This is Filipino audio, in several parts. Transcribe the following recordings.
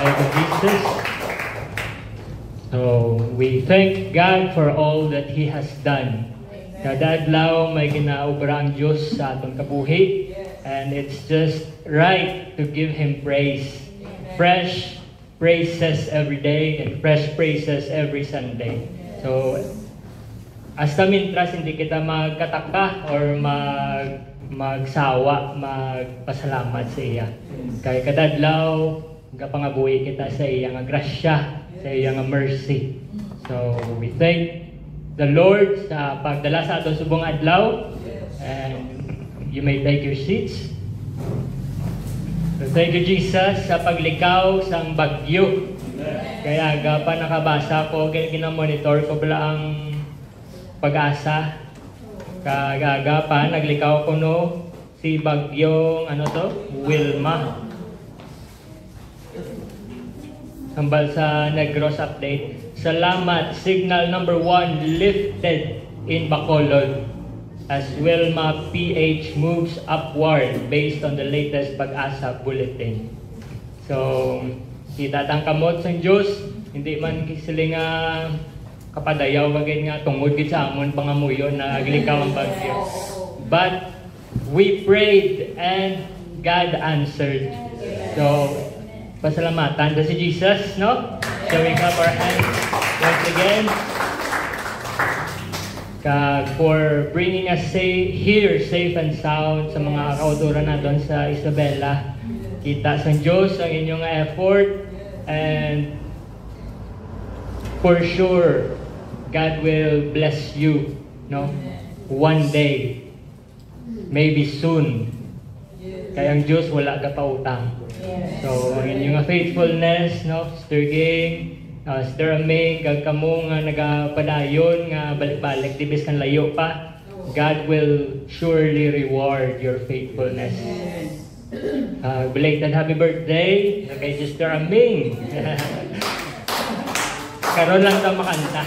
Thank you, Jesus. So, we thank God for all that He has done. Kada adlaw may ginaobra ang Diyos sa atong kabuhi, and it's just right to give Him praise. Fresh praises every day and fresh praises every Sunday. So, hasta mintras hindi kita magkataka or magsawa, magpasalamat sa iya. Kaya kada adlaw gapangabuhi kita sa iya nga grasya, sa iya nga mercy. So, we thank the Lord sa pagdala sa atong subong adlaw, and you may take your seats. So, thank you, Jesus, sa paglikaw sang bagyo. Kaya pa nakabasa ko, ginamonitor ko pala ang Pag-asa. Kagaga pa, naglikaw ko no, si bagyong, Wilma. Hambal sa Negros update. Salamat, signal number 1 lifted in Bacolod as Wilma PH moves upward based on the latest Pag-asa bulletin. So, itatang kamot sa Diyos, hindi man sila nga kapadayaw bagay nga tungod gid sa amon pangamuyon na aglikaw ang bagyo. But we prayed and God answered. So, pasalamatan sa si Jesus, no? Showing up our hands once again. For bringing us here safe and sound sa mga kauturan na doon sa Isabela. Kita sa Diyos ang inyong effort, and for sure, God will bless you, no? One day, maybe soon. Kaya ang Diyos wala ka pa utang. So, ang inyong faithfulness, no? Sister Ging, Sister Aming, kamo nga nagapadayon, nga balik-balik, dibis kan layo pa. God will surely reward your faithfulness. Belated happy birthday kay Sister Aming. Karon lang tayo makanta.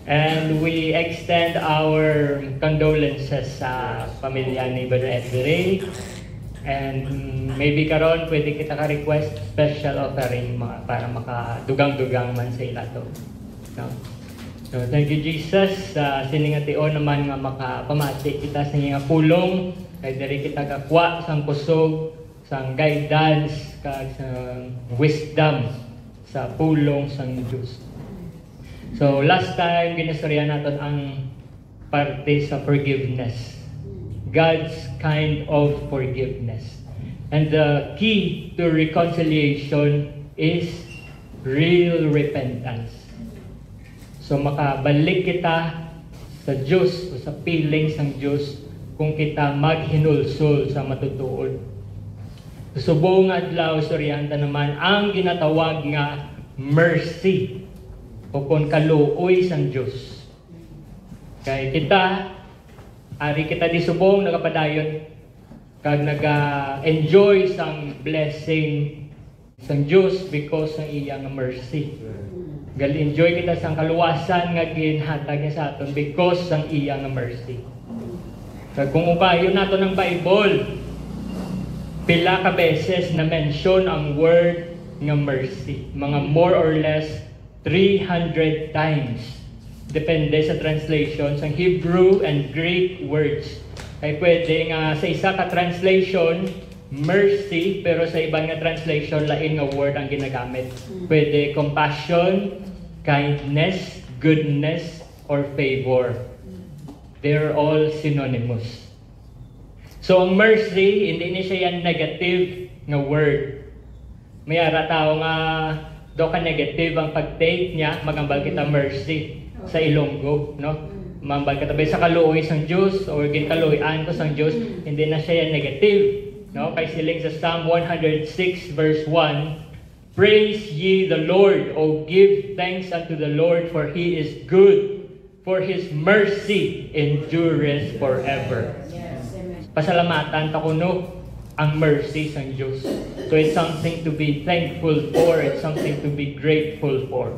And we extend our condolences sa pamilya ni Brother Edbury. And maybe karon pwede kita ka-request special offering para makadugang-dugang man sa ila to. No? So thank you, Jesus. Siningation naman nga makapamati kita sa nga pulong. Kaya dari kita kakwa sang kusog, sang guidance, kag sang wisdom sa pulong sang Diyos. So last time ginastorya natin ang parte sa forgiveness. God's kind of forgiveness. And the key to reconciliation is real repentance. So makabalik kita sa Diyos o sa feelings ng Diyos kung kita maghinulsol sa matutuod. Subong adlaw suryanta naman ang ginatawag nga mercy o kung kaluoy sang Diyos. Kaya ari kita di subong nagapadayon kag naga-enjoy sang blessing sang Diyos because ng iyang mercy. Gal-enjoy kita sang kaluwasan nga ginhatag niya sa aton because sang iyang mercy. Kag kung upayon nato ng Bible, pila ka beses na mention ang word nga mercy. Mga more or less 300 times. Depende sa translation sa Hebrew and Greek words. Ay pwede nga sa isa ka translation, mercy, pero sa ibang nga translation, lain nga word ang ginagamit. Pwede compassion, kindness, goodness, or favor. They're all synonymous. So, ang mercy, hindi ni siya yan negative nga word. May ara tao nga do ka negative ang pag-take niya, magambal kita mercy sa Ilonggo, no? Mambal kita sa kaluoy sang Diyos or ginkaluoyan ko sang Diyos, hindi na siya yan negative, no? Kay siling sa Psalm 106 verse 1, praise ye the Lord, O give thanks unto the Lord, for He is good, for His mercy endureth forever. Pasalamatan ta kuno ang mercy sang Diyos. So it's something to be thankful for, it's something to be grateful for.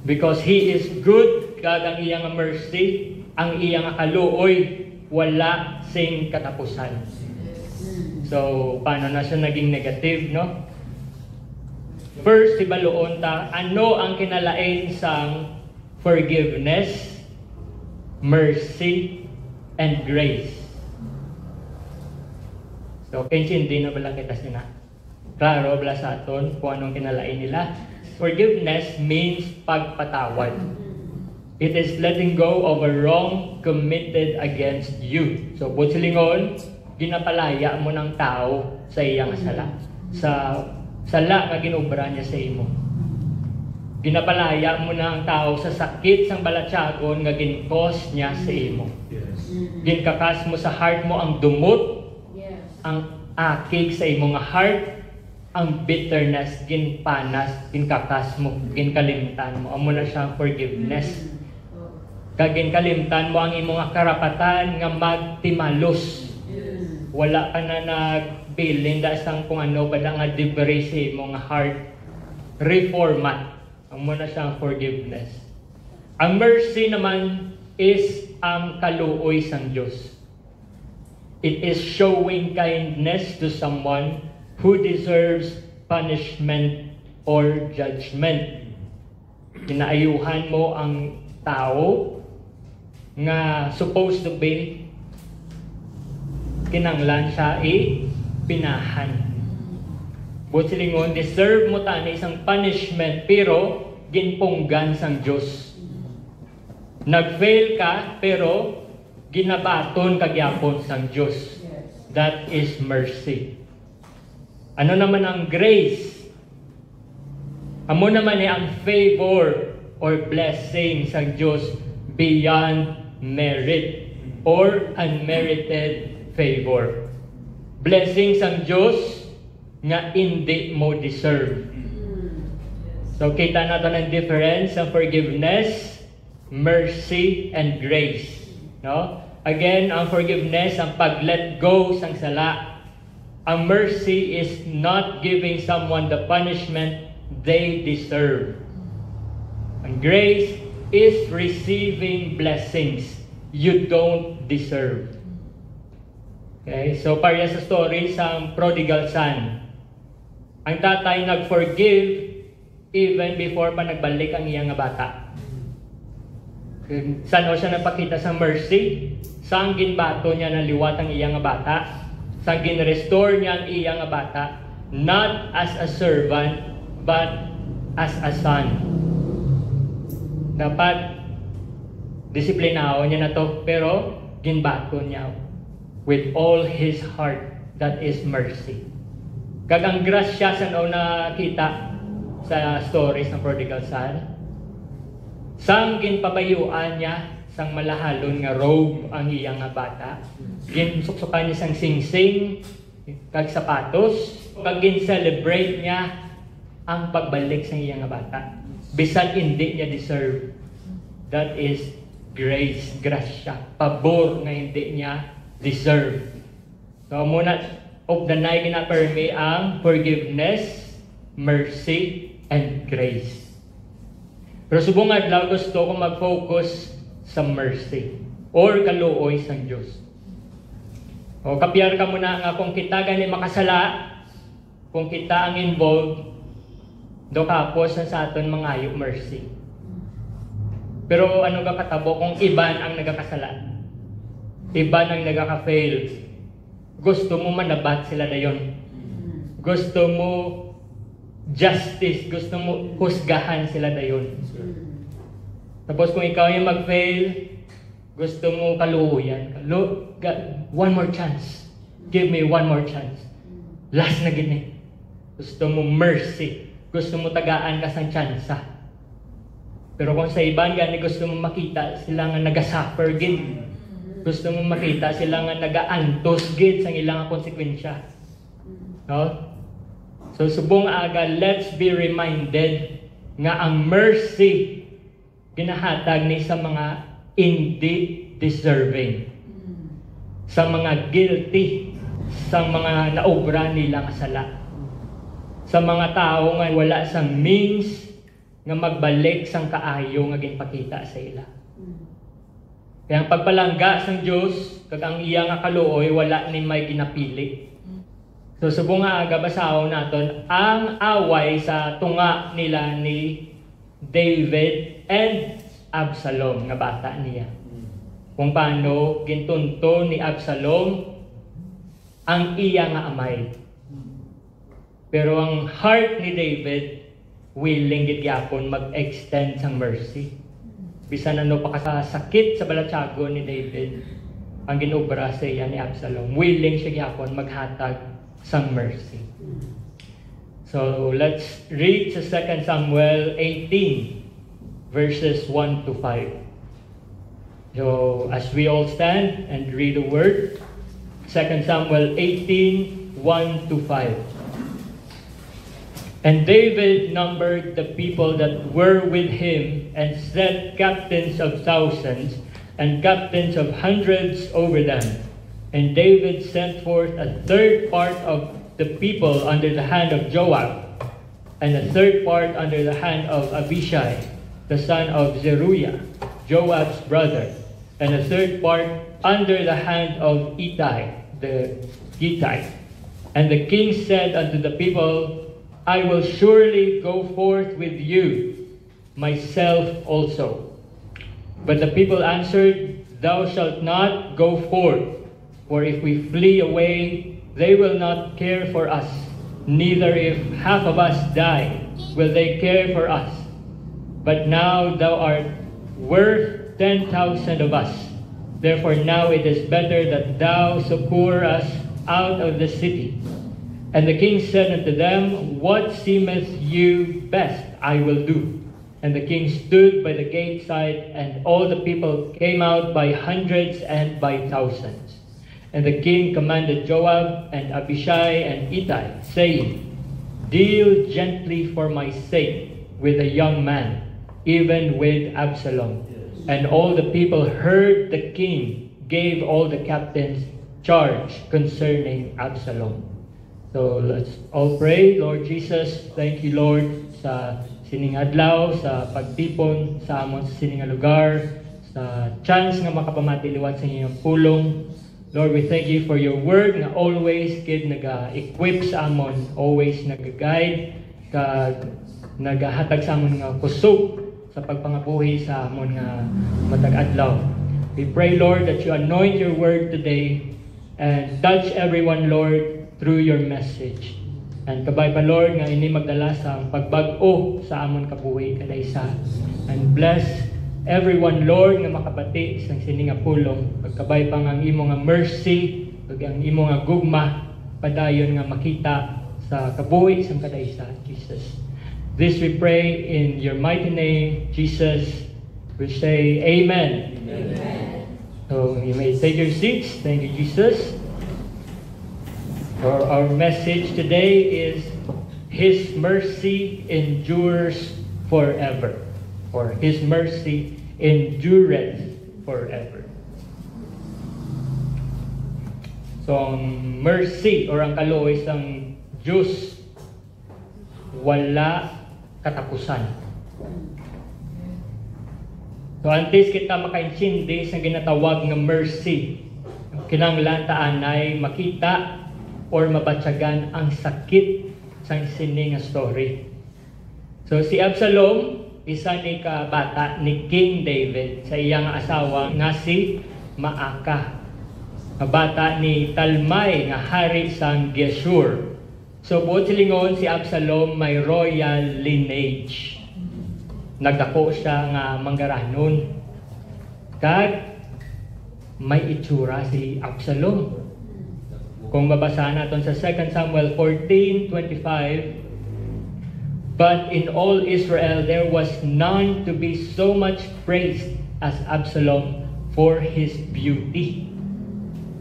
Because He is good, kag ang iyang mercy, ang iyang kaluoy, wala sing katapusan. So, paano na siya naging negative, no? First, ibaluon ta, ano ang kinalain sang forgiveness, mercy, and grace? So, hindi na bala kita sina. Klaro, bala sa aton kung anong kinalain nila. Forgiveness means pagpatawad. It is letting go of a wrong committed against you. So, silingon, ginapalaya mo ng tao sa iyang sala. Sa sala nga ginubra niya sa imo. Ginapalaya mo ng tao sa sakit sang balatsagon nga ginkos niya sa imo. Ginkakas mo sa heart mo ang dumot, ang akig sa imo nga heart, ang bitterness, ginpanas, ginkakas mo, ginkalimtan mo. Amo na siyang forgiveness. Kaginkalimtan mo ang imo nga karapatan nga magtimalos. Wala ka na nagbilin da sang kung ano ba nga debris sa imo nga heart. Reformat. Amo na siyang forgiveness. Ang mercy naman is ang kaluoy sang Dios. It is showing kindness to someone who deserves punishment or judgment. Kinaayuhan mo ang tao nga supposed to be kinanglan siya pinahan. Silingon, deserve mo tani isang punishment pero ginpunggan sang Diyos. Nag-fail ka pero ginabaton kagyapon sang Diyos. That is mercy. Ano naman ang grace? Amo naman ang favor or blessing sang Diyos beyond merit or unmerited favor. Blessing sang Diyos nga hindi mo deserve. So kita natin ang difference sa forgiveness, mercy, and grace. No? Again, ang forgiveness, ang pag-let go sang sala. Ang mercy is not giving someone the punishment they deserve. And grace is receiving blessings you don't deserve. Okay, so pareha sa story sa prodigal son. Ang tatay nag-forgive even before pa nagbalik ang iyang bata. Saan siya napakita sa mercy? Saan ginbato niya ng liwat ang iyang bata? Saan ginrestore niya ang iyang bata? Not as a servant, but as a son. Dapat disiplinao niya na to, pero ginbato niya with all his heart. That is mercy. Kagang grasya sa nakita sa stories ng prodigal son, sang ginpabayuan niya sang malahalon nga robe ang iyang bata, ginsuksukan niya sang singsing kag sapatos, kag gin-celebrate niya ang pagbalik sa iyang bata bisan hindi niya deserve. That is grace, grasya, pabor nga hindi niya deserve. So muna of the night ginapermi ang forgiveness, mercy, and grace. Pero subong adlaw gusto ko mag-focus sa mercy or kaluoy sang Dios. O kapiyar ka muna nga kung kita gani makasala, kung kita ang involved, do kapos sa aton mangayo mercy. Pero ano ga katabo kung iban ang nagakasala? Iban ang nagaka-fail. Gusto mo manabat sila dayon. Gusto mo justice, gusto mo husgahan sila dayon. Tapos kung ikaw yung mag-fail, gusto mo kaluhuyan. One more chance. Give me one more chance. Last na gini. Gusto mo mercy. Gusto mo tagaan ka sang tsansa. Pero kung sa iban gani gusto mo makita sila nga naga-suffer gid. Gusto mo makita sila nga naga-antos gid sang ilang konsekwensya. No? So subong aga, let's be reminded nga ang mercy ginahatag ni sa mga hindi deserving, sa mga guilty, sa mga naobra nilang sala, sa mga tao nga wala sang means nga magbalik sang kaayo nga ginpakita sa ila. Kaya ang pagpalangga sang Dios kag ang iya nga kaluoy wala ni may ginapili. So subong nga aga basahon naton ang away sa tunga nila ni David and Absalom nga bata niya. Kung paano gintunto ni Absalom ang iya nga amay. Pero ang heart ni David willing gid gyapon mag-extend sang mercy. Bisan ano pa kasakit sa balatsago ni David, ang ginobra sa iya ni Absalom, willing siya gyapon maghatag sang mercy. So let's read sa 2 Samuel 18 verses 1 to 5. So as we all stand and read the word, 2 Samuel 18, 1 to 5. And David numbered the people that were with him, and set captains of thousands and captains of hundreds over them. And David sent forth a third part of the people under the hand of Joab, and a third part under the hand of Abishai, the son of Zeruiah, Joab's brother, and a third part under the hand of Ittai, the Gittite. And the king said unto the people, I will surely go forth with you, myself also. But the people answered, Thou shalt not go forth, for if we flee away, they will not care for us, neither if half of us die, will they care for us. But now thou art worth 10,000 of us. Therefore now it is better that thou succour us out of the city. And the king said unto them, What seemeth you best, I will do. And the king stood by the gate side, and all the people came out by hundreds and by thousands. And the king commanded Joab and Abishai and Ittai, saying, Deal gently for my sake with a young man, even with Absalom. And all the people heard the king gave all the captains charge concerning Absalom. So let's all pray. Lord Jesus, thank you Lord sa sining adlaw, sa pagtipon sa amon sa sining lugar, sa chance nga makapamatiliwat sa inyong pulong. Lord, we thank you for your word na always kid naga-equip sa amon, always naga-guide, nagahatag sa amon nga kusog sa pagpangabuhi sa amon nga matag adlaw. We pray Lord that you anoint your word today and touch everyone Lord through your message. And kabay pa Lord nga ini magdala sa pagbag-o sa amon kabuhi kadaysa. And bless everyone Lord nga makabati sa sining nga pulong. Pagkabay pa ang imo nga mercy, ug ang imo nga gugma padayon nga makita sa kabuhi sa kadaysa Jesus. This we pray in your mighty name Jesus. We say amen. Amen. So you may take your seats. Thank you Jesus. Our message today is His mercy endures forever. Or His mercy endureth forever. So ang mercy or ang kaloy sang Diyos wala katapusan. So antes kita makaintindi sa ginatawag nga mercy, kinahanglan taan ay makita or mabatyagan ang sakit sa sining story. So si Absalom, isa ni kabata ni King David sa iyang asawa nga si Maaka. Kabata ni Talmai nga hari sang Geshur. So buot silingon si Absalom may royal lineage. Nagdako siya nga manggaranon. Kag may itsura si Absalom. Kung babasa natin sa 2 Samuel 14:25, But in all Israel there was none to be so much praised as Absalom for his beauty.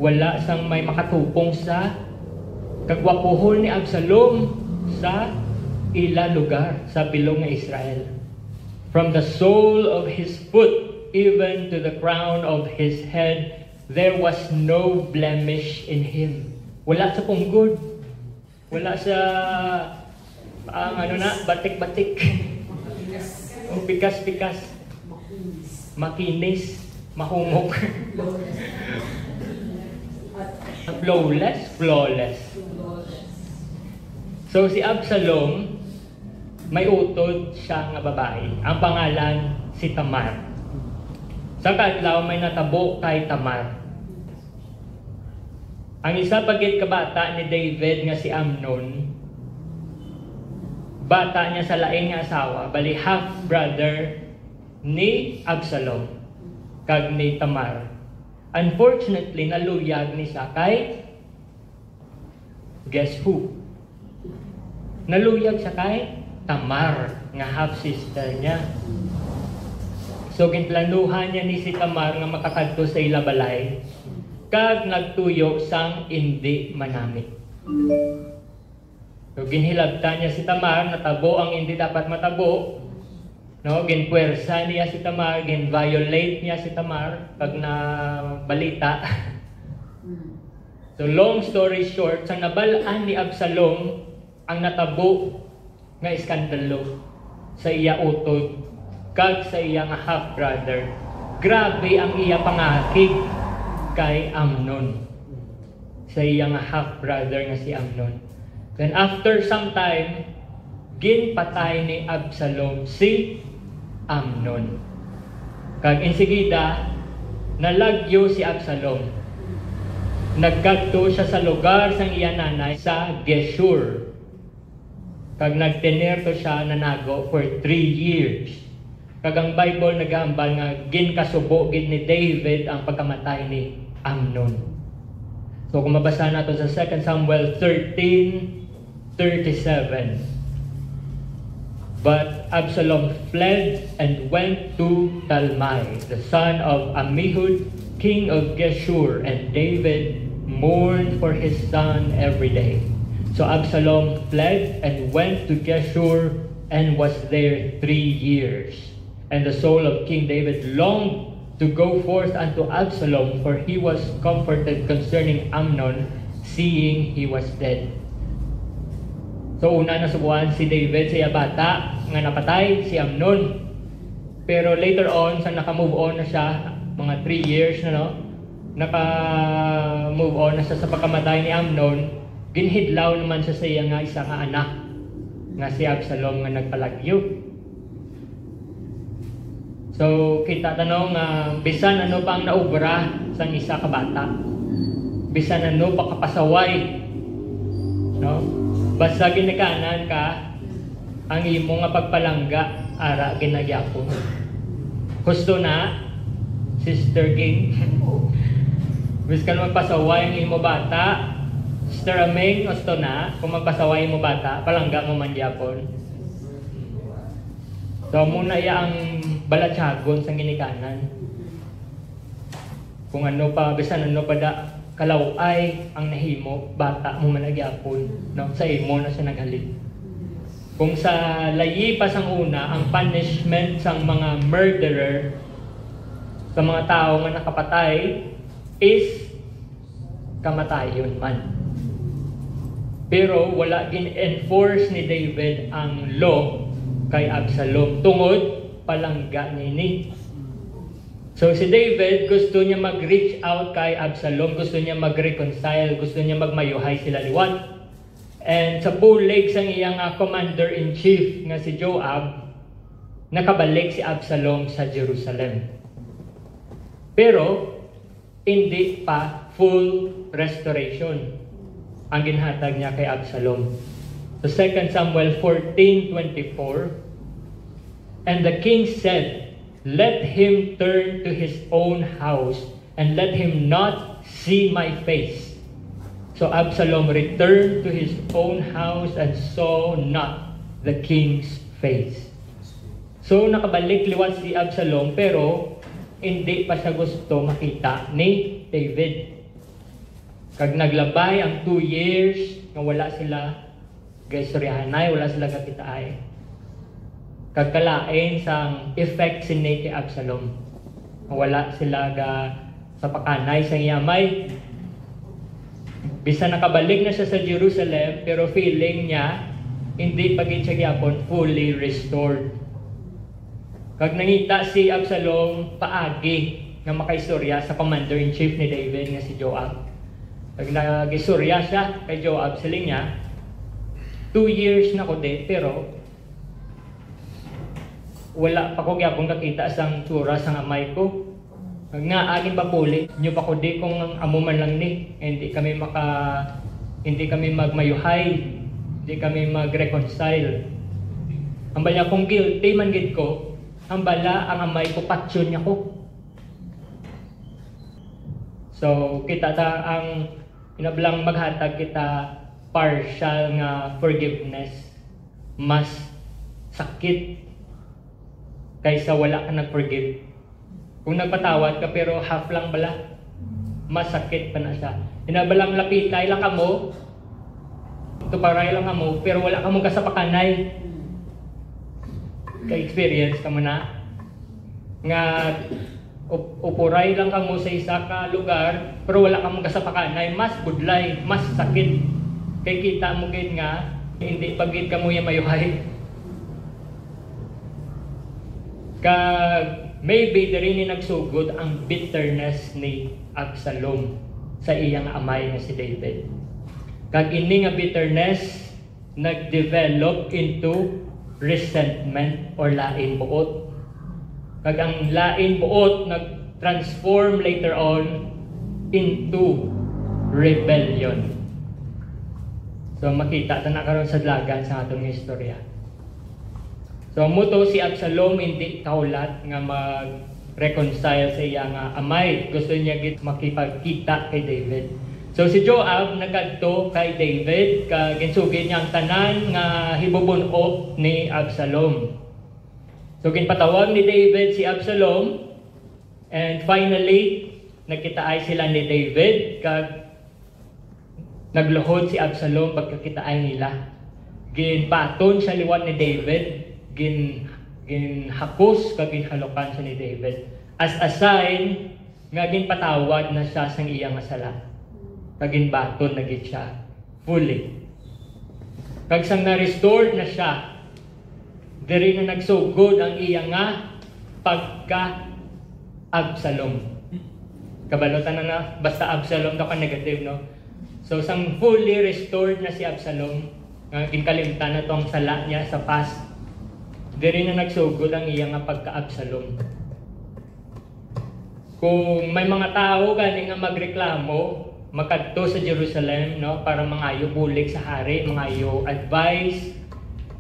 Wala sang may makatupong sa kagwapuhon ni Absalom sa ila lugar sa bilong ng Israel. From the sole of his foot even to the crown of his head, there was no blemish in him. Wala sa punggod. Wala sa batik-batik. O pikas-pikas. Makinis, mahumok. Flawless. So si Absalom, may utod siya nga babae. Ang pangalan si Tamar. Sa kadlaw may natabo kay Tamar. Ang isa pagit kabata ni David nga si Amnon, bata niya sa laing nga asawa, bali half brother ni Absalom kag ni Tamar. Unfortunately, naluyag ni siya kay guess who? Naluyag siya kay Tamar, nga half sister niya. So ginplanuhan niya ni si Tamar nga makakadto sa ila balay kag nagtuyo sang indi manami. So ginhilabtan niya si Tamar, natabo ang hindi dapat matabo. No, ginpuwersa niya si Tamar, gin-violate niya si Tamar pag na balita. So long story short, sa nabalaan ni Absalom ang natabo nga iskandalo sa iya utod kag sa iya nga half brother. Grabe ang iya pangakig kay Amnon, sa iya nga half brother nga si Amnon. Then after some time, ginpatay ni Absalom si Amnon. Kag insigida, nalagyo si Absalom. Nagkadto siya sa lugar sang iya nanay sa Geshur. Kag nagtenerto siya nanago for 3 years. Kag ang Bible nagambal nga ginkasubo gid ni David ang pagkamatay ni Amnon. So kung mabasa nato sa 2 Samuel 13:37. But Absalom fled and went to Talmai, the son of Ammihud, king of Geshur, and David mourned for his son every day. So Absalom fled and went to Geshur and was there 3 years. And the soul of King David longed to go forth unto Absalom, for he was comforted concerning Amnon, seeing he was dead. So una nasubuan si David sa iya bata nga napatay si Amnon. Pero later on, sa naka-move on na siya, mga 3 years na no, naka-move on na siya sa pagkamatay ni Amnon, ginhidlaw naman siya sa iya nga isa nga anak nga si Absalom nga nagpalagyo. So kita tanong bisan ano pa ang naubra sa isa ka bata, bisan ano pa kapasaway, no? Basta ginikanan ka ang imo nga pagpalangga ara ginagyapon. Gusto na Sister King. Biskan magpasaway ang imo bata, Sister Ameng, gusto na kung magpasaway mo bata, palangga mo man gyapon. So muna iya ang balatsagon sa ginikanan. Kung ano pa, bisan ano pa da kalaway ang nahimo, bata mo man nagyapon, no? Sa imo na siya naghalin. Kung sa layi pa sang una, ang punishment sang mga murderer, sa mga tao nga nakapatay, is kamatayon man. Pero wala gin-enforce ni David ang law kay Absalom tungod palangga nini. So si David gusto niya mag-reach out kay Absalom, gusto niya mag-reconcile, gusto niya magmayuhay sila liwat. And sa bulig sang iyang commander-in-chief nga si Joab, nakabalik si Absalom sa Jerusalem. Pero hindi pa full restoration ang ginhatag niya kay Absalom. So 2 Samuel 14:24, and the king said, "Let him turn to his own house, and let him not see my face." So Absalom returned to his own house and saw not the king's face. So nakabalik liwat si Absalom, pero hindi pa siya gusto makita ni David. Kag naglabay ang 2 years nga wala sila gaistoryahanay, wala sila kakitaay. Kagkalain sang effect si kay Absalom. Wala sila sa pakanay sa iyamay. Bisa nakabalik na siya sa Jerusalem, pero feeling niya hindi pa gid siya gyapon fully restored. Kag nangita si Absalom paagi nga makaistorya sa commander-in-chief ni David nga si Joab. Kag nagistorya siya kay Joab, siling niya, 2 years na ko di, pero wala pa ko gyapon kakita sang tsura sang amay ko. Nga agin pa puli, nyo pa ko di kung amo man lang ni, hindi kami magmayuhay, hindi kami mag-reconcile. Ang bala kung guilty man gid ko, ang bala ang amay ko patsyon niya ko. So kita ta ang inablang maghatag kita partial nga forgiveness, mas sakit kaysa wala ka nag-forgive. Kung nagpatawad ka pero half lang bala, mas sakit pa na siya. Inabalang lapitay lang kamo, tuparay lang kamo, pero wala kamo kasapakanay. Ka-experience ka mo na. Nga upuray lang kamo sa isa ka lugar, pero wala kamo kasapakanay, mas budlay, mas sakit. Kay kita mo gid nga, hindi pagid kamo yung mayuhay. Kag maybe diri ni nagsugod ang bitterness ni Absalom sa iyang amay nga si David. Kag ini nga bitterness nag-develop into resentment or lain buot. Kag ang lain buot nag-transform later on into rebellion. So makita ta na karon sa dlagan sa atong istorya. So muto si Absalom hindi kaulat nga mag-reconcile sa iya nga amay. Gusto niya git makipagkita kay David. So si Joab nagadto kay David kag ginsugid niya ang tanan nga hibubun-o ni Absalom. So ginpatawag ni David si Absalom, and finally nagkitaay sila ni David kag nagluhod si Absalom pagkakitaay nila. Ginpaton sa liwat ni David, ginhakos kag ginhalukan sa ni David as a sign nga ginpatawad na siya sang iyang sala. Kag ginbaton na gid siya fully. Kag sang na-restored na siya, diri na nagsugod ang iya nga pagka Absalom. Kabalotan na basta Absalom ka negative, no? So sang fully restored na si Absalom, nga ginkalimtan na tong sala niya sa past, diri na nagsugod ang iya nga pagka-Absalom. Kung may mga tao gani nga magreklamo, makadto sa Jerusalem, no, para mangayo bulig sa hari, mangayo advice,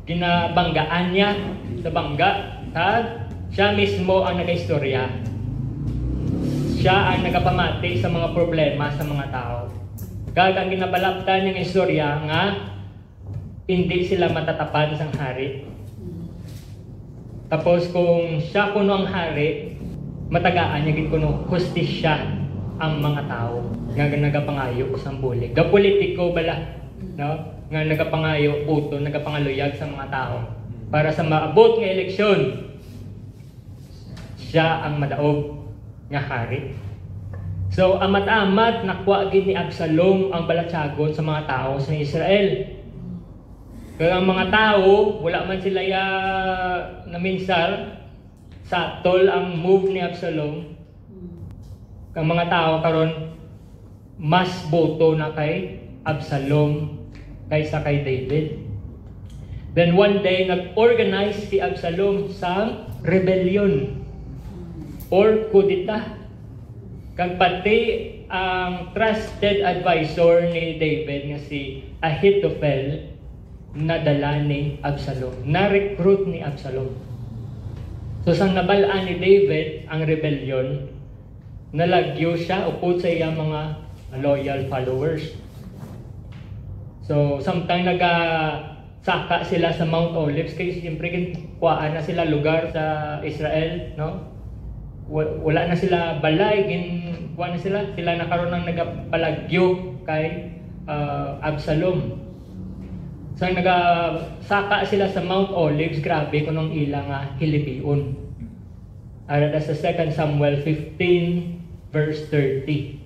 ginabanggaan niya sa bangga, kag siya mismo ang nagaistorya. Siya ang nagapamati sa mga problema sa mga tao. Kag ang ginabalaptan niyang istorya nga hindi sila matatapan sang hari. Tapos kung siya kuno ang hari, matagaan niya gid kuno hustisya ang mga tao nga nagapangayo sa bulig. Ga politiko bala, no? Nga nagapangayo puto, nagapangaluyag sa mga tao para sa maabot nga eleksyon. Siya ang madaog nga hari. So amat-amat nakuha gid ni Absalom ang balatsagon sa mga tao sa Israel. Kaya ang mga tao, wala man sila naminsar, satol ang move ni Absalom. Ang mga tao karon mas boto na kay Absalom kaysa kay David. Then one day, nag-organize si Absalom sa rebellion or kudita. Kag pati ang trusted advisor ni David nga si Ahithophel, nadala ni Absalom, na-recruit ni Absalom. So sang nabalaan ni David ang rebellion, nalagyo siya upod sa iyang mga loyal followers. So samtang saka sila sa Mount Olives, kaya siyempre kuhaan na sila lugar sa Israel, no? Wala na sila balay, kuhaan na sila nakaroon ng nagapalagyo kay Absalom. So nagasaka sila sa Mount Olives, grabe kunong ilang hilipion. Ara sa 2 Samuel 15 verse 30.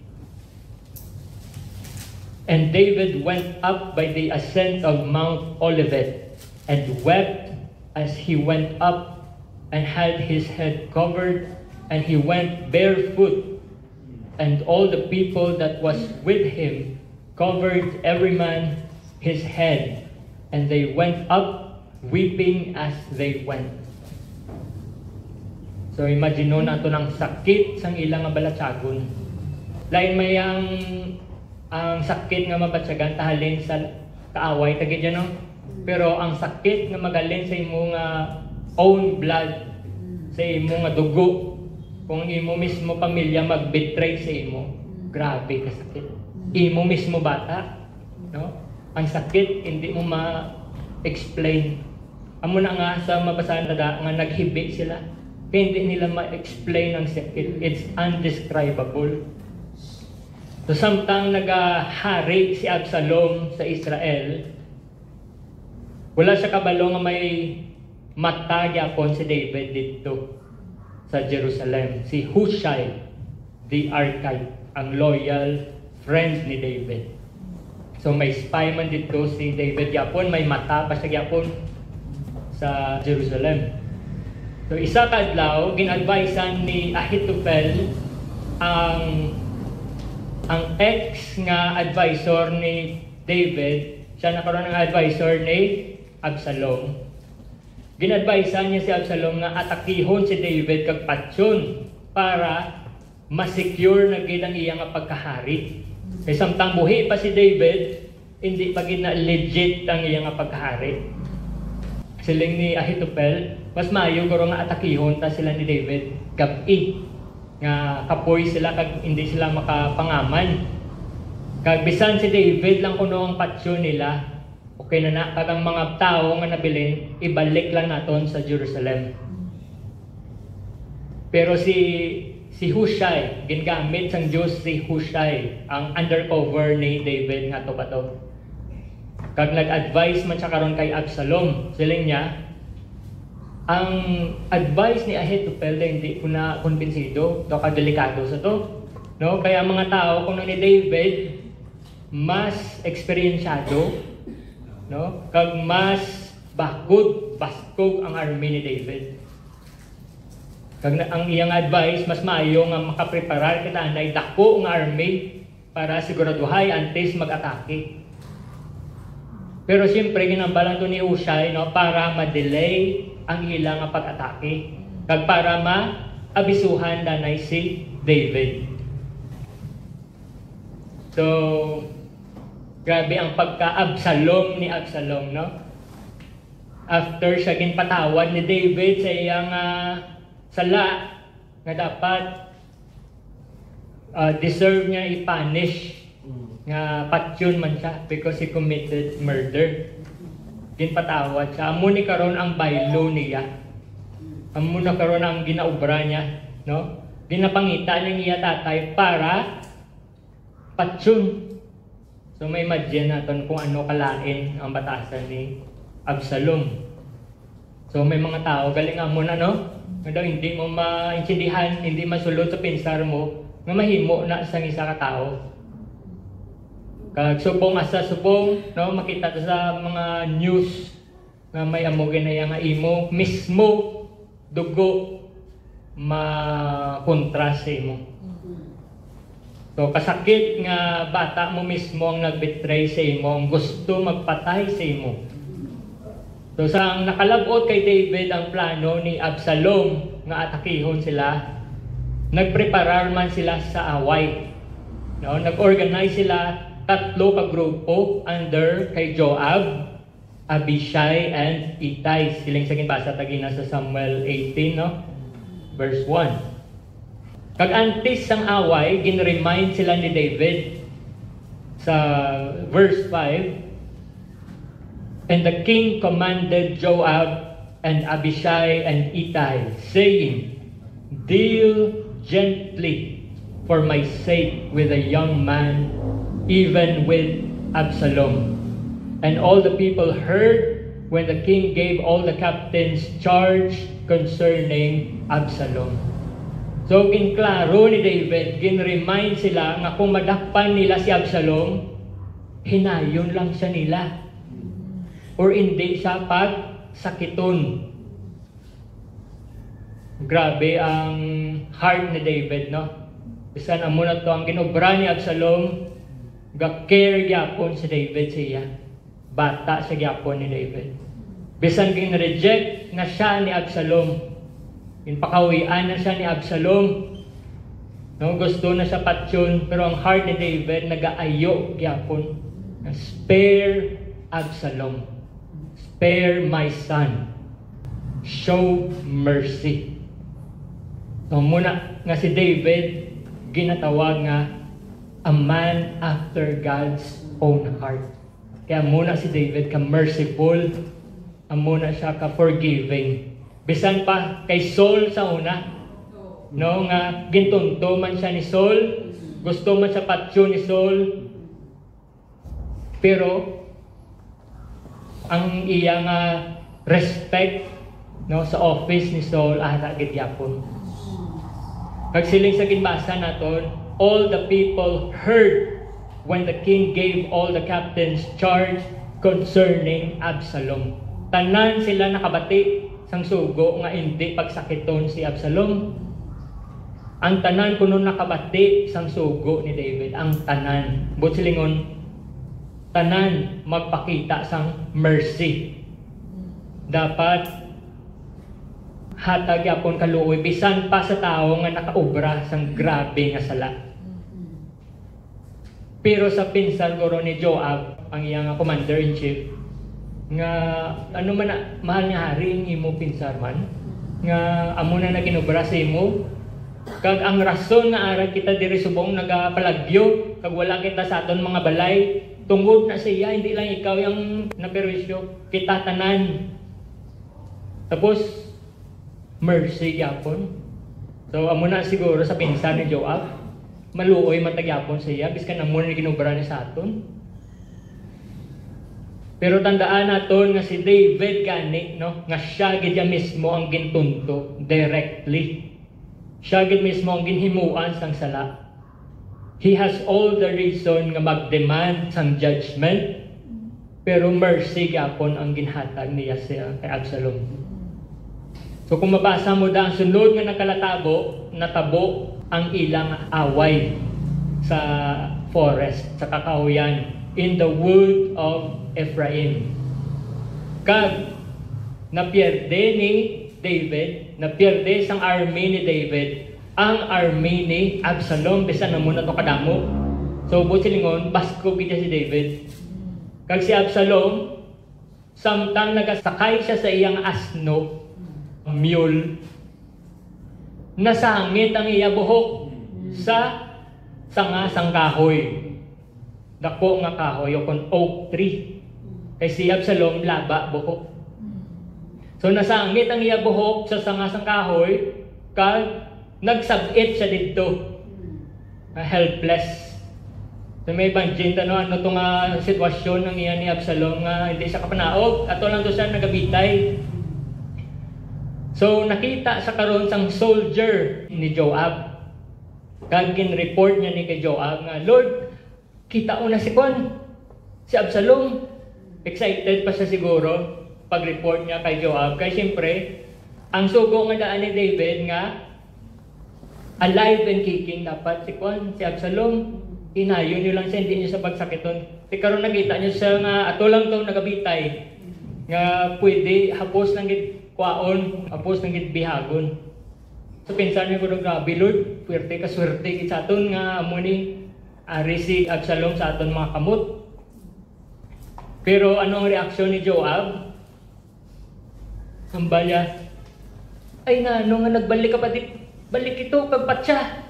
And David went up by the ascent of Mount Olivet and wept as he went up, and had his head covered, and he went barefoot, and all the people that was with him covered every man his head and they went up weeping as they went. So imagine no nato ng sakit sang ilang nga balatsagon. Lain may ang sakit nga mabatsagan tahalin sa kaaway tagid no. Pero ang sakit nga magalin sa imong own blood, sa imong nga dugo, kung imo mismo pamilya mag-betray sa imo, grabe ka sakit. Imo mismo bata, no? Ang sakit hindi mo ma-explain. Amo na nga sa mabasahan na nga naghibi sila. Kaya hindi nila ma-explain ang sakit. It's undescribable. So samtang nagahari si Absalom sa Israel, wala siya kabalo nga may mata gyapon si David dito sa Jerusalem. Si Hushai, the Archite, ang loyal friend ni David. So may spy man dito si David gyapon, may mata pa siya gyapon sa Jerusalem. So isa kadlaw gin-advisean ni Ahithophel ang ex nga advisor ni David, siya nakaroon ng advisor ni Absalom. Gin-advisean niya si Absalom nga atakihon si David kag patyon para ma-secure na gid ang iyang pagkahari. Kay samtang buhi pa si David, hindi pa gid na legit ang iyang pagkahari. Siling ni Ahithophel, mas maayo guro nga atakihon ta sila ni David gabi nga kapoy sila kag hindi sila makapangaman. Kag bisan si David lang kuno ang patsyo nila, okay na kag ang mga tao nga nabilin ibalik lang naton sa Jerusalem. Pero si Hushai, gingamit sang Diyos si Hushai, ang undercover ni David nga to pa to. Kag nag-advise man siya karon kay Absalom, siling niya, ang advice ni Ahithophel hindi ko na kumbinsido, to kadelikado sa to. No, kaya mga tao kung ni David mas eksperyensyado, no, kag mas baskog ang army ni David. Kag ang iyang advice mas maayo nga makapreparar kita anay dako nga army para siguraduhay antes mag-atake. Pero siyempre ginambalan to ni Hushai, no, para ma-delay ang ilang pag-atake kag para ma-abisuhan danay si David. So grabe ang pagka-Absalom ni Absalom, no? After siya ginpatawad ni David sa iyang sala nga dapat deserve niya i-punish nga patyon man siya because he committed murder. Ginpatawad siya. Amo ni karon ang baylo niya. Amo na karon ang ginaubra niya, no? Ginapangita niya tatay para patyon. So may imagine natin kung ano kalain ang batasan ni Absalom. So may mga tao galing amo na, no? Nga daw hindi mo maintindihan, hindi masulod sa pensar mo, nga mahimo na sa isa ka tao. Kag subong asa subong, no, makita ta sa mga news nga may amo ginaya nga imo mismo dugo ma-kontra sa imo. So kasakit nga bata mo mismo ang nagbetray sa imo, ang gusto magpatay sa imo. So sa nakalabot kay David ang plano ni Absalom nga atakihon sila, nagpreparar man sila sa away. No, nag-organize sila tatlo ka grupo under kay Joab, Abishai, and Ittai. Siling sa ginbasa tagina sa Samuel 18, no? Verse 1. Kag antes sang away, gin-remind sila ni David sa verse 5. And the king commanded Joab and Abishai and Ittai, saying, deal gently for my sake with a young man, even with Absalom. And all the people heard when the king gave all the captains charge concerning Absalom. So ginklaro ni David, gin-remind sila nga kung madakpan nila si Absalom, hinayon lang siya nila. Or hindi siya pagsakiton. Grabe ang heart ni David, no? Bisan amo na to ang ginobra ni Absalom, ga-care gyapon si David siya. bata sa gyapon ni David. Bisan gin-reject na siya ni Absalom. Inpakawian na siya ni Absalom. No, gusto na siya patyon, pero ang heart ni David nagaayo gyapon. Spare Absalom. Spare my son. Show mercy. So muna nga si David ginatawag nga a man after God's own heart. Kaya muna si David ka merciful, muna siya ka forgiving. Bisan pa kay Saul sa una, no, nga gintunto man siya ni Saul, gusto man siya patyo ni Saul, pero ang iya nga respect, no, sa office ni Saul ara gid yapon. Kag siling sa ginbasa naton, all the people heard when the king gave all the captains charge concerning Absalom. Tanan sila nakabati sang sugo nga hindi pagsakiton si Absalom. Ang tanan kuno nakabati sang sugo ni David, ang tanan. But silingon, tanan magpakita sang mercy. Dapat hatag yapon kaluoy bisan pa sa tao nga nakaobra sang grabe nga sala. Pero sa pinsan guro ni Joab, ang iyang commander-in-chief, nga ano man na, mahal nga hari ang imo pinsan man, nga amo na naginobra sa imo, kag ang rason nga ara kita diri subong nagapalagyo, kag wala kita sa aton mga balay, tungod na siya, hindi lang ikaw yung naperwisyo, kita tanan. Tapos, mercy yapon. So, amo na siguro sa pinsan ni Joab, maluoy matagyapon siya biskan amo ni ginobra ni sa aton. Pero tandaan naton nga si David gani, no, nga siya gid mismo ang gintunto directly. Siya gid mismo ang ginhimuan sang sala. He has all the reason nga mag-demand sang judgment, pero mercy gyapon ang ginhatag niya sa kay Absalom. So kung mabasa mo da ang sunod nga natabo ang ilang away sa forest, sa kakahuyan, in the wood of Ephraim. Kag napierde ni David, napierde sang army ni David, ang army ni Absalom, bisan na muna ito kadamo. So busilingon, basko bida si David. Kag si Absalom, samtang nagasakay siya sa iyang asno, mule, nasangit ang iya buhok sa sanga sang kahoy. Dako nga kahoy o kon oak tree. Kay si Absalom laba buhok. So nasangit ang iya buhok sa sanga sang kahoy, kag nagsabit siya dito. Helpless. So may banjin ano to nga sitwasyon ng iya ni Absalom nga hindi siya kapanaog, ato lang to siya nagabitay. So nakita sa karon sang soldier ni Joab. Kag gin-report niya ni kay Joab nga, Lord, kita una si Absalom. Excited pa siya siguro pag-report niya kay Joab. Kaya siyempre, ang sugo nga daan ni David nga alive and kicking dapat si Absalom. Inayon niyo lang siya, hindi niyo sa pagsakiton. Karon nakita niyo siya nga ato lang to nagabitay nga pwede hapos lang gid kwaon, hapos lang gid bihagon. So pinsan niya ko, grabe Lord, puwerte ka swerte gid sa aton nga amo ni ari si Absalom sa aton mga kamot. Pero anong reaksyon ni Joab? Ang balya, ay nga nagbalik ka pa balik ito kagpatsa.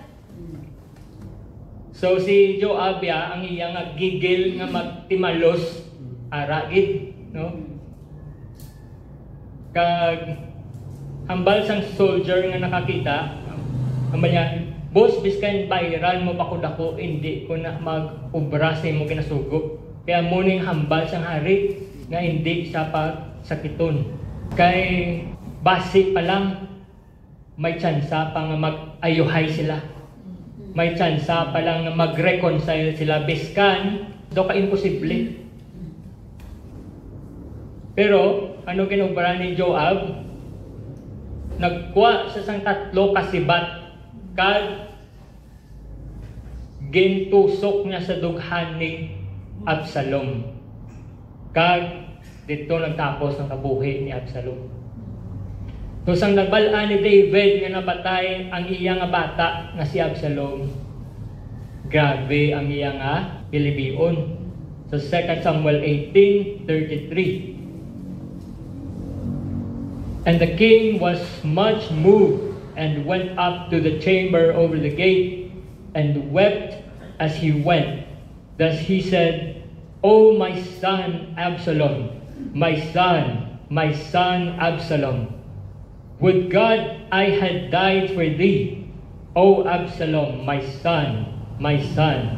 So si Joab ang iya nga gigil nga magtimalos aragid, no? Kag hambal sang soldier nga nakakita, hambal niya, boss, biskan bayaran mo pa ko dako, hindi ko na mag-ubra sa imo kinasugo. Kaya muning hambal sang hari nga hindi siya pa sakiton. Kay basi pa lang may tsansa pa nga mag-ayuhay sila. May tsansa pa lang nga mag-reconcile sila, biskan do ka imposible. Pero ano ginubra ni Joab? Nagkuha sa sang 3 kasibat kag gintusok niya sa dughan ni Absalom. Kag dito nagtapos ang kabuhi ni Absalom. So sang nagbalaan ni David nga napatay ang iyang nga bata nga si Absalom, grabe ang iyang nga pilibion. So 2 Samuel 18:33. And the king was much moved and went up to the chamber over the gate and wept as he went. Thus he said, O my son Absalom, my son Absalom, would God I had died for thee, O Absalom, my son, my son.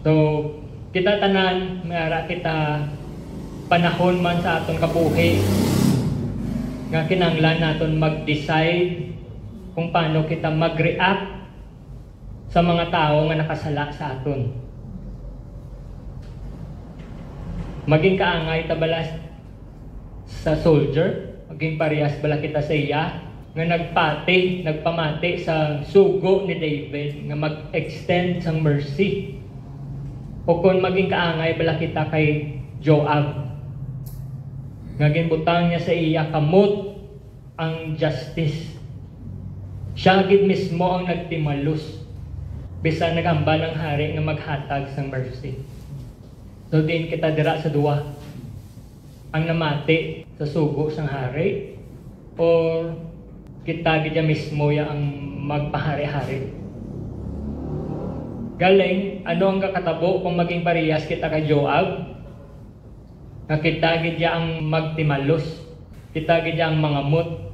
So, kita tanan, mayara kita panahon man sa aton kabuhi nga kinahanglan naton mag-decide kung paano kita mag-react sa mga tao nga nakasala sa aton. Maging kaangay ta bala sa soldier, maging parehas bala kita sa iya nga nagpamati sa sugo ni David nga mag-extend sang mercy. O kung maging kaangay bala kita kay Joab, nga ginbutang niya sa iya kamot ang justice. Siya gid mismo ang nagtimalus bisan nagambal ang hari nga maghatag sang mercy. So din kita dira sa duwa, ang namati sa sugo sang hari or kita gid mismo ya ang magpahari-hari. Galing, ano ang kakatabo kung maging parehas kita kay Joab? Nga kita gid ang magtimalos, kita gid ang mangamot.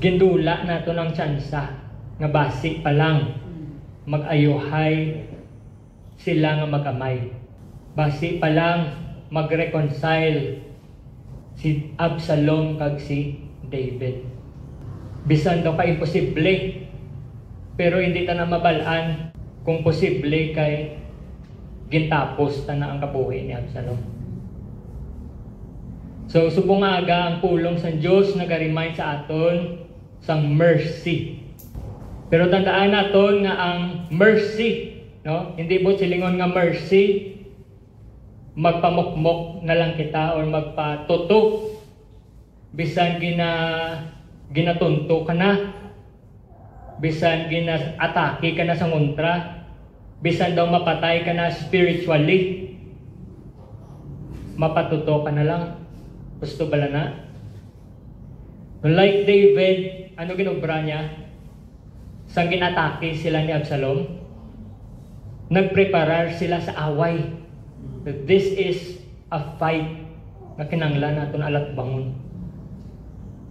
Gindula nato ng tsansa nga basi pa lang mag-ayuhay sila nga magamay. Basi pa lang mag-reconcile si Absalom kag si David. Bisan daw ka imposible, pero hindi ta na mabalaan kung posible kay gintapos ta na ang kabuhi ni Absalom. So subong aga ang pulong sa Dios nag-remind sa aton sang mercy. Pero tandaan naton nga ang mercy, no? Hindi mo silingon nga mercy magpamukmok na lang kita or magpatutok bisan ginatunto ka na, bisan gina-atake ka na sa kontra, bisan daw mapatay ka na spiritually, mapatuto ka na lang. Gusto bala na? Like David, ano ginobra niya? Sang ginatake sila ni Absalom, nagpreparar sila sa away. This is a fight na kinanglan naton alat bangon.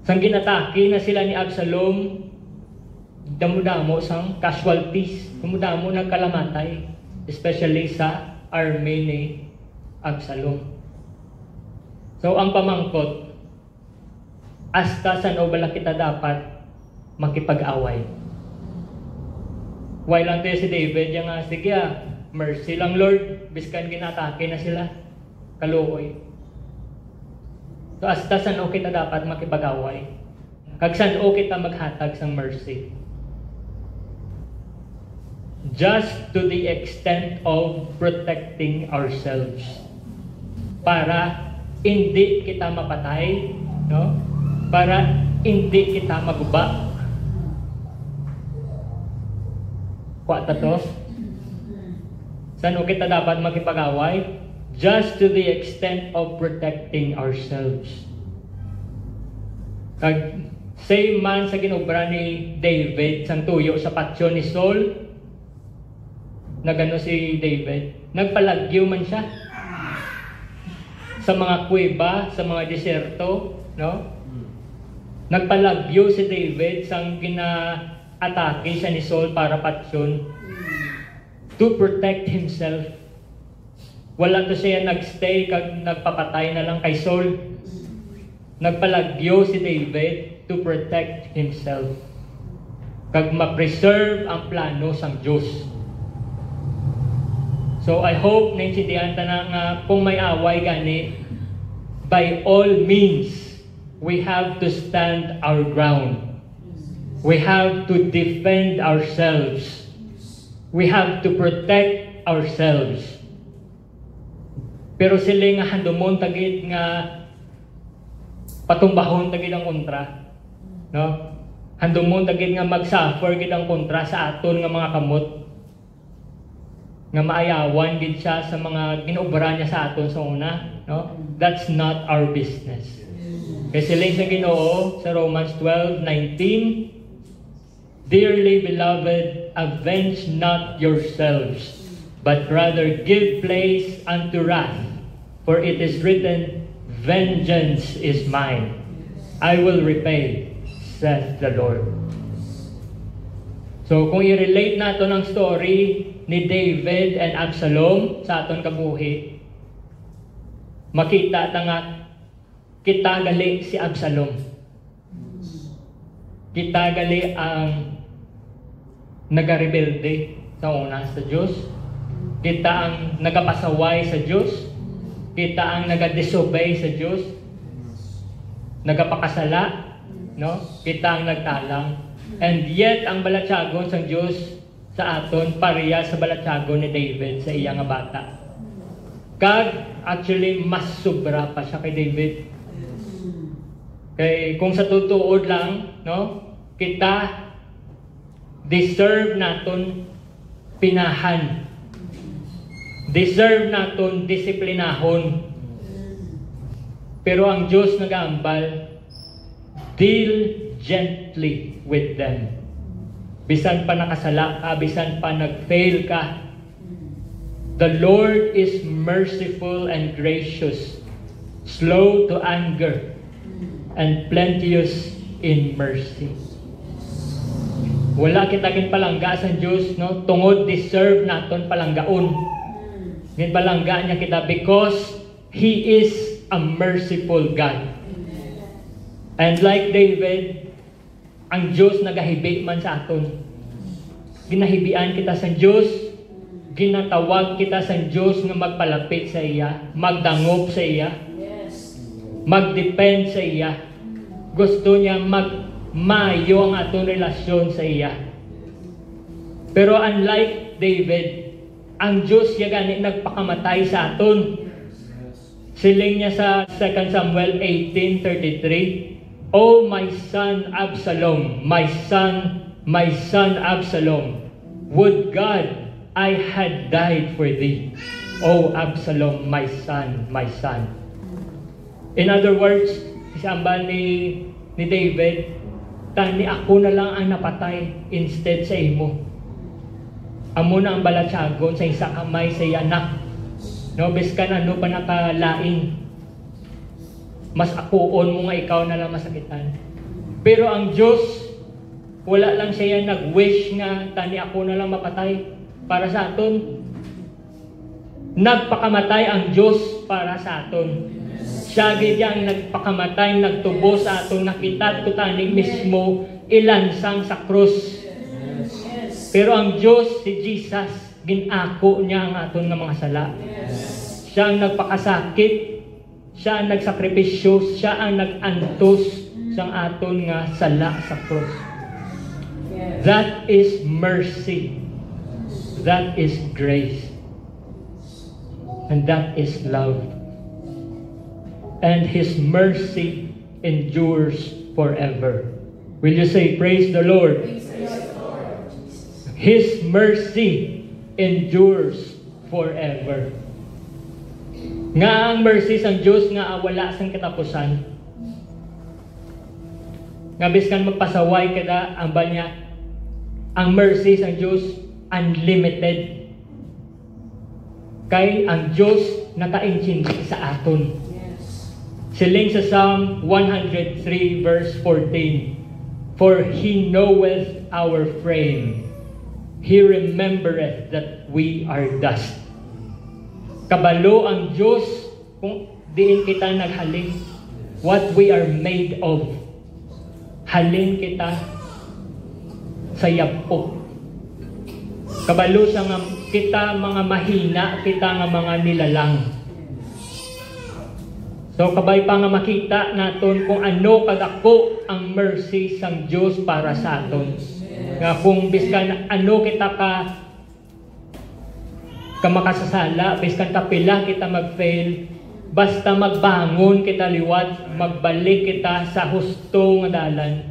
Sang ginatake na sila ni Absalom, damo-damo sang casualties, damo-damo ng kalamatay, especially sa army ni Absalom. So ang pamangkot, hasta saan o bala kita dapat makipag-away. While lang tayo si David, yung nga, sige mercy lang Lord, biskan ginatake na sila, kaluoy. So hasta saan o kita dapat makipag-away. Kag saan o kita maghatag sang mercy. Just to the extent of protecting ourselves. Para hindi kita mapatay, no? Para hindi kita maguba. Kwata to? Saan kita dapat makipag-away? Just to the extent of protecting ourselves. Kag same man sa ginobra ni David sang tuyo sa patio ni Saul, nagano si David, nagpalagyo man siya sa mga kuweba, sa mga deserto, no? Nagpalagyo si David sang gina-atake siya ni Saul para patyon to protect himself. Wala to siya nagstay kag nagpapatay na lang kay Saul. Nagpalagyo si David to protect himself. Kag ma-preserve ang plano sang Diyos. So I hope naintindihan ta na nga kung may away gani, by all means, we have to stand our ground. We have to defend ourselves. We have to protect ourselves. Pero sila nga handumon tagid nga patumbahon tagid ang kontra, no? Handumon tagid nga mag-suffer gid ang kontra sa aton nga mga kamot, nga maayawan gid siya sa mga ginuobra niya sa aton sa una, no? That's not our business. Kasi sila sa Ginoo sa Romans 12:19, "Dearly beloved, avenge not yourselves, but rather give place unto wrath, for it is written, vengeance is mine, I will repay, saith the Lord." So kung i-relate nato ng story ni David and Absalom sa aton kabuhi, makita ta nga kita gali si Absalom. Kita gali ang nagarebelde sa una sa Diyos. Kita ang nagapasaway sa Diyos. Kita ang nagadisobey sa Diyos. Nagapakasala, no? Kita ang nagtalang. And yet ang balatyagon sa Diyos sa aton pareha sa balatyagon ni David sa iya nga bata. Kag actually mas sobra pa siya kay David. Kay kung sa tutuod lang, no, kita deserve naton pinahan. Deserve naton disiplinahon. Pero ang Diyos nagaambal, deal gently with them. Bisan pa nakasala ka, bisan pa nag-fail ka, the Lord is merciful and gracious, slow to anger, and plenteous in mercy. Wala kita ginpalangga sa Diyos, no? Tungod deserve naton palanggaon. Ginpalangga niya kita because He is a merciful God. And like David, ang Diyos nagahibi man sa aton. Ginahibian kita sa Diyos, ginatawag kita sa Diyos nga magpalapit sa iya, magdangop sa iya, mag-depend sa iya. Gusto niya magmayo ang atong relasyon sa iya. Pero unlike David, ang Diyos niya gani nagpakamatay sa aton. Siling niya sa 2 Samuel 18:33, "Oh my son Absalom, my son Absalom, would God I had died for thee. Oh Absalom, my son, my son." In other words, isambal ni David, tani ako na lang ang napatay instead sa imo. Amo na ang balatyagon sa isa kamay sa yanak. No, biskan ano pa nakalain. Mas akuon mo nga ikaw na lang masakitan. Pero ang Diyos, wala lang siya nag-wish nga tani ako na lang mapatay para sa aton. Nagpakamatay ang Diyos para sa aton. Siya gid ang nagpakamatay, nagtubo sa aton, nakita ko tani mismo ilansang sa krus. Pero ang Diyos, si Jesus, ginako niya ang aton nga mga sala. Siya ang nagpakasakit, siya ang nagsakripisyo, siya ang nag-antos sa aton nga sala sa krus. That is mercy. That is grace. And that is love. And His mercy endures forever. Will you say, praise the Lord? His mercy endures forever. Nga ang mercy sang Diyos nga wala sang katapusan. Nga biskan magpasaway kada ang niya, ang mercy sang Diyos unlimited. Kay ang Diyos nakaintindi sa aton. Siling sa Psalm 103 verse 14, "For He knoweth our frame, He remembereth that we are dust." Kabalo ang Diyos kung diin kita naghalin. What we are made of. Halin kita sa yapo. Kabalo sa nga kita mga mahina, kita nga mga nilalang. So kabay pa nga makita naton kung ano kadako ang mercy sang Diyos para sa aton. Nga kung biskan ano kita ka ka makasasala, biskan kapila kita mag-fail, basta magbangon kita liwat, magbalik kita sa husto nga dalan.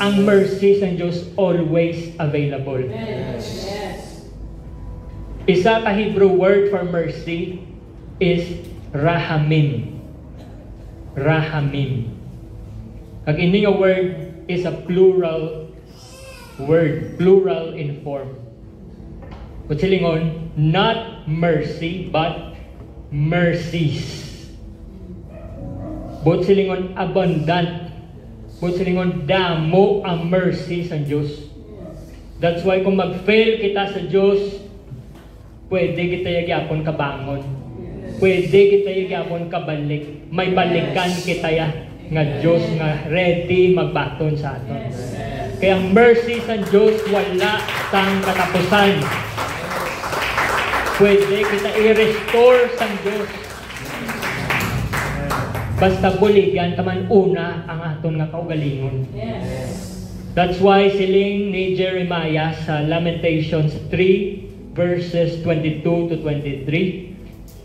Ang mercy sa Diyos always available. Isa ka Hebrew word for mercy is rahamim. Rahamim. Kag ini nga word is a plural word, plural in form. Kutsilingon, not mercy, but mercies. Butsilingon, abundant. Butsilingon, damo ang mercy sa Diyos. That's why kung mag-fail kita sa Diyos, pwede kita yagyapon kabangon. Pwede kita yagyapon kabalik. May balikan kita ya nga Diyos nga ready magbaton sa aton. Kaya ang mercy sa Diyos wala sang katapusan. Pwede kita i-restore sa Diyos. Basta buligyan taman una ang aton nga kaugalingon. That's why siling ni Jeremiah sa Lamentations 3 verses 22 to 23.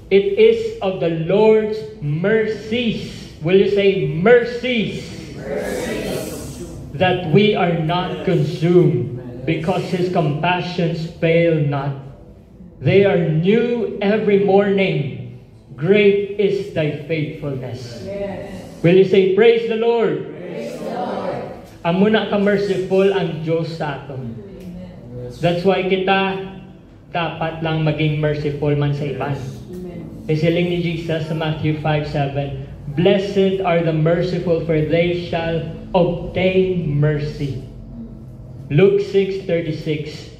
It is of the Lord's mercies. Will you say mercies? Mercies. That we are not consumed, because His compassions fail not. They are new every morning. Great is thy faithfulness. Yes. Will you say, praise the Lord? Praise the Lord. Amuna ka merciful ang Diyos sa aton. That's why kita dapat lang maging merciful man sa iban. Isiling ni Jesus sa Matthew 5:7, blessed are the merciful, for they shall obtain mercy. Luke 6:36,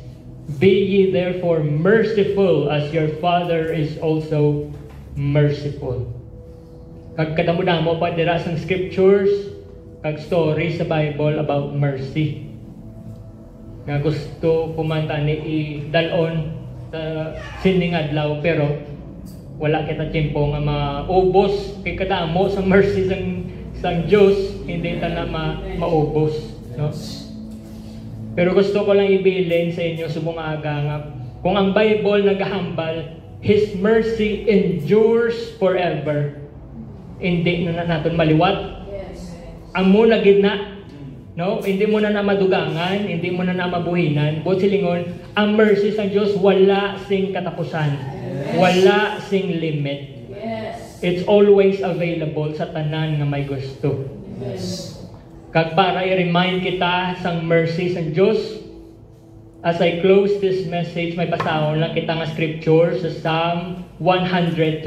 be ye therefore merciful, as your Father is also merciful. Kag kadamo-damo pa dira sang scriptures, kag story sa Bible about mercy. Nga gusto kumanta ni idalon sa sining adlaw, pero wala kita tiempo nga maubos kay kadamo sa mercy sang Diyos, hindi ta na maubos, no? Pero gusto ko lang ibilin sa inyo subong aga nga kung ang Bible nagahambal His mercy endures forever, hindi na naton maliwat. Amo na gid na, no? Hindi mo na madugangan, hindi mo na mabuhinan. But silingon, ang mercy sa Diyos wala sing katapusan. Wala sing limit. It's always available sa tanan nga may gusto. Kag para i-remind kita sang mercy sa Diyos, as I close this message, may basahon lang kita nga scripture sa Psalm 136.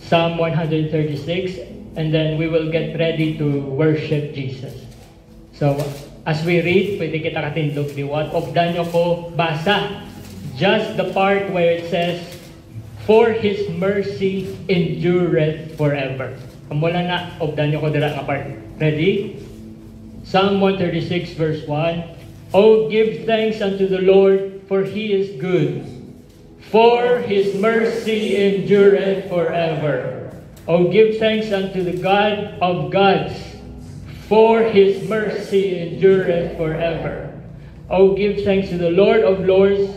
Psalm 136, and then we will get ready to worship Jesus. So, as we read, pwede kita katindog liwat. Obdan nyo ko basa. Just the part where it says, for His mercy endureth forever. Kamula na, obdan nyo ko dira nga part. Ready? Psalm 136 verse 1. Oh, give thanks unto the Lord, for He is good. For His mercy endureth forever. Oh, give thanks unto the God of gods, for His mercy endureth forever. Oh, give thanks to the Lord of lords,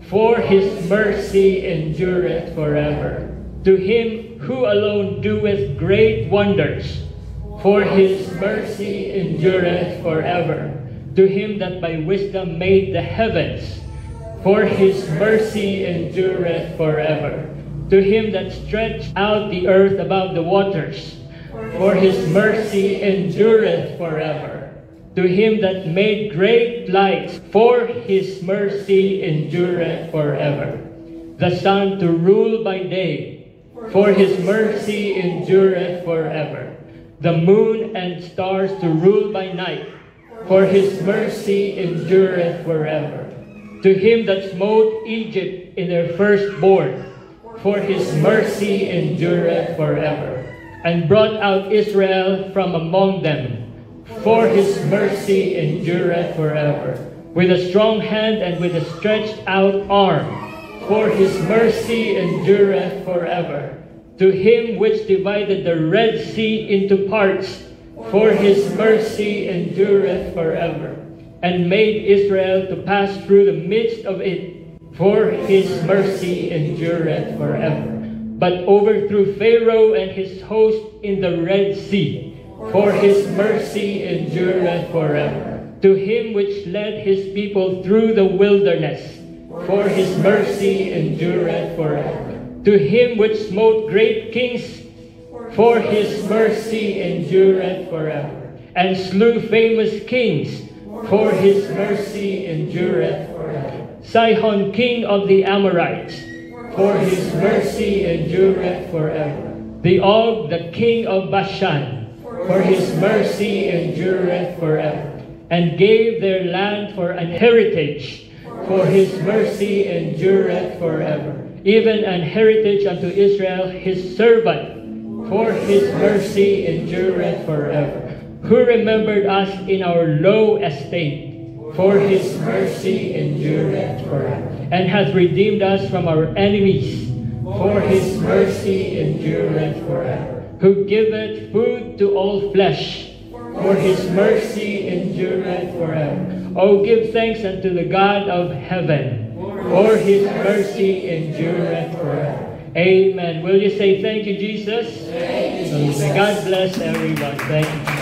for His mercy endureth forever. To Him who alone doeth great wonders, for His mercy endureth forever. To Him that by wisdom made the heavens, for His mercy endureth forever. To Him that stretched out the earth above the waters, for His mercy endureth forever. To Him that made great lights, for His mercy endureth forever. The sun to rule by day, for His mercy endureth forever. The moon and stars to rule by night, for His mercy endureth forever. To Him that smote Egypt in their firstborn, for His mercy endureth forever. And brought out Israel from among them, for His mercy endureth forever. With a strong hand and with a stretched out arm, for His mercy endureth forever. To Him which divided the Red Sea into parts, for His mercy endureth forever. And made Israel to pass through the midst of it, for his mercy endureth forever. But overthrew Pharaoh and his host in the Red Sea, for his mercy endureth forever. To him which led his people through the wilderness, for his mercy endureth forever. To him which smote great kings, for his mercy endureth forever. And slew famous kings, for his mercy endureth forever. Sihon, king of the Amorites, for his mercy endureth forever. The Og, the king of Bashan, for his mercy endureth forever. And gave their land for an heritage, for his mercy endureth forever. Even an heritage unto Israel his servant, for his mercy endureth forever. Who remembered us in our low estate, for his mercy endureth forever. And hath redeemed us from our enemies, for his mercy endureth forever. Who giveth food to all flesh, for his mercy endureth forever. Oh, give thanks unto the God of heaven, for his mercy endureth forever. Amen. Will you say thank you, Jesus? Thank you, Jesus. May God bless everyone. Thank you.